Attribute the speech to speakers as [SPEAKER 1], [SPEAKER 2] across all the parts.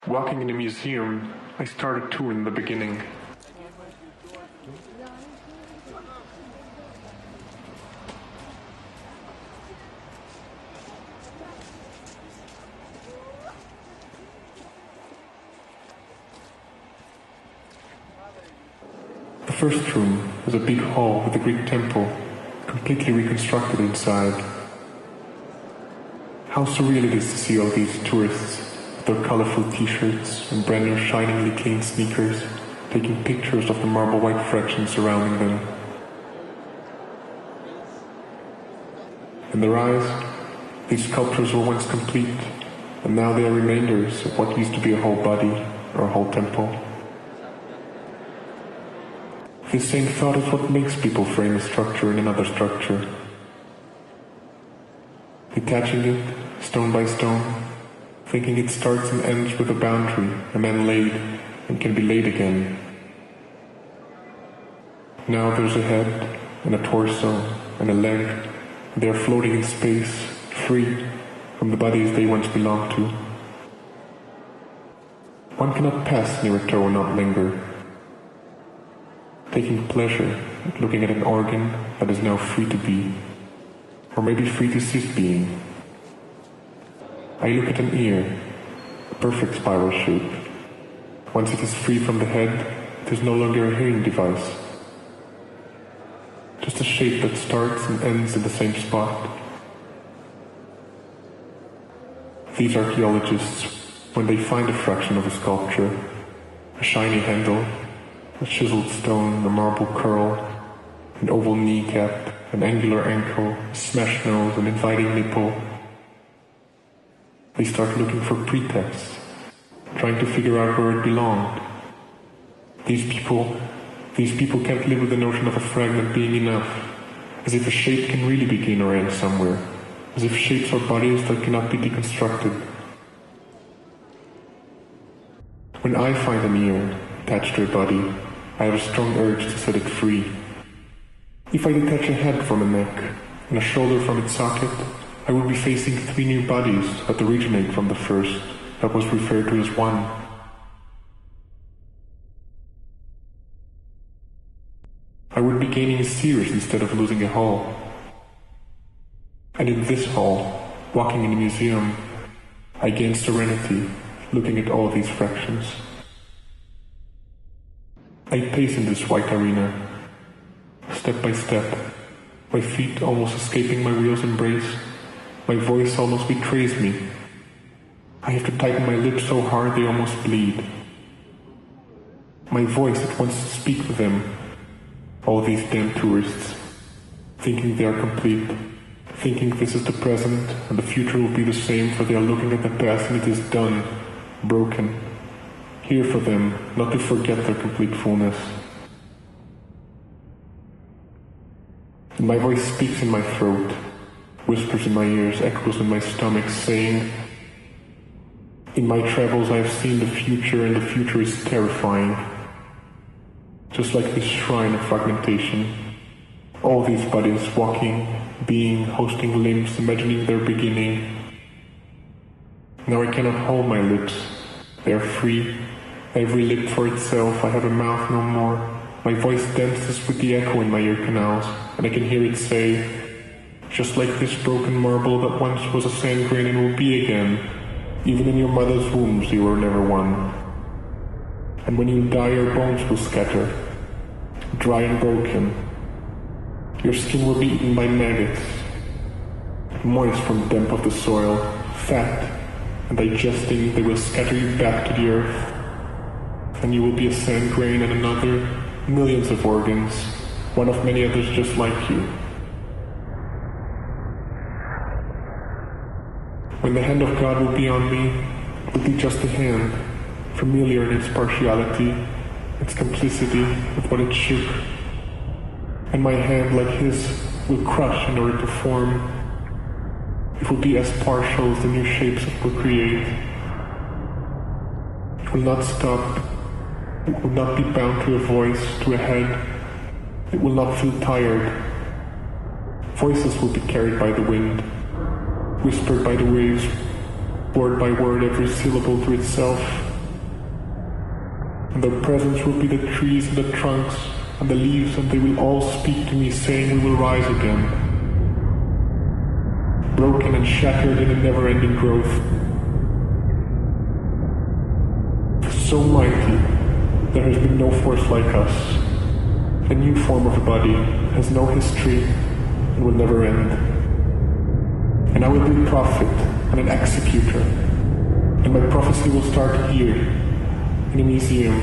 [SPEAKER 1] Walking in a museum, I started to in the beginning. The first room was a big hall with a Greek temple, completely reconstructed inside. How surreal it is to see all these tourists with their colorful t-shirts and brand new shiningly clean sneakers, taking pictures of the marble white fractions surrounding them. In their eyes, these sculptures were once complete, and now they are remainders of what used to be a whole body or a whole temple. This same thought is what makes people frame a structure in another structure. Detaching it, stone by stone, thinking it starts and ends with a boundary, and then laid, and can be laid again. Now there's a head, and a torso, and a leg, and they are floating in space, free from the bodies they once belonged to. One cannot pass near a toe and not linger, taking pleasure at looking at an organ that is now free to be, or maybe free to cease being. I look at an ear, a perfect spiral shape. Once it is free from the head, it is no longer a hearing device, just a shape that starts and ends in the same spot. These archaeologists, when they find a fraction of a sculpture, a shiny handle, a chiseled stone, a marble curl, an oval kneecap, an angular ankle, a smashed nose, an inviting nipple, they start looking for pretexts, trying to figure out where it belonged. These people can't live with the notion of a fragment being enough, as if a shape can really begin or end somewhere, as if shapes are bodies that cannot be deconstructed. When I find an ear attached to a body, I have a strong urge to set it free. If I detach a head from a neck and a shoulder from its socket, I will be facing three new bodies that originate from the first, that was referred to as one. I would be gaining a series instead of losing a hall. And in this hall, walking in a museum, I gain serenity, looking at all these fractions. I pace in this white arena, step by step, my feet almost escaping my wheel's embrace. My voice almost betrays me. I have to tighten my lips so hard they almost bleed. My voice that wants to speak with them, all these damn tourists, thinking they are complete, thinking this is the present and the future will be the same, for they are looking at the past and it is done, broken. Here for them, not to forget their complete fullness. And my voice speaks in my throat, whispers in my ears, echoes in my stomach, saying, in my travels I have seen the future, and the future is terrifying. Just like this shrine of fragmentation. All these bodies walking, being, hosting limbs, imagining their beginning. Now I cannot hold my lips. They are free. Every lip for itself. I have a mouth no more. My voice dances with the echo in my ear canals, and I can hear it say, just like this broken marble that once was a sand grain and will be again, even in your mother's wombs you were never one. And when you die your bones will scatter, dry and broken. Your skin will be eaten by maggots, moist from the damp of the soil, fat, and digesting they will scatter you back to the earth. And you will be a sand grain and another, millions of organs, one of many others just like you. When the hand of God will be on me, it will be just a hand, familiar in its partiality, its complicity with what it shook. And my hand, like his, will crush in order to form. It will be as partial as the new shapes it will create. It will not stop. It will not be bound to a voice, to a head. It will not feel tired. Voices will be carried by the wind, whispered by the waves, word by word every syllable to itself, and their presence will be the trees and the trunks and the leaves, and they will all speak to me, saying, we will rise again, broken and shattered in a never-ending growth. So mighty, there has been no force like us. A new form of a body has no history and will never end. And I will be a prophet and an executor, and my prophecy will start here, in a museum,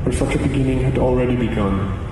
[SPEAKER 1] where such a beginning had already begun.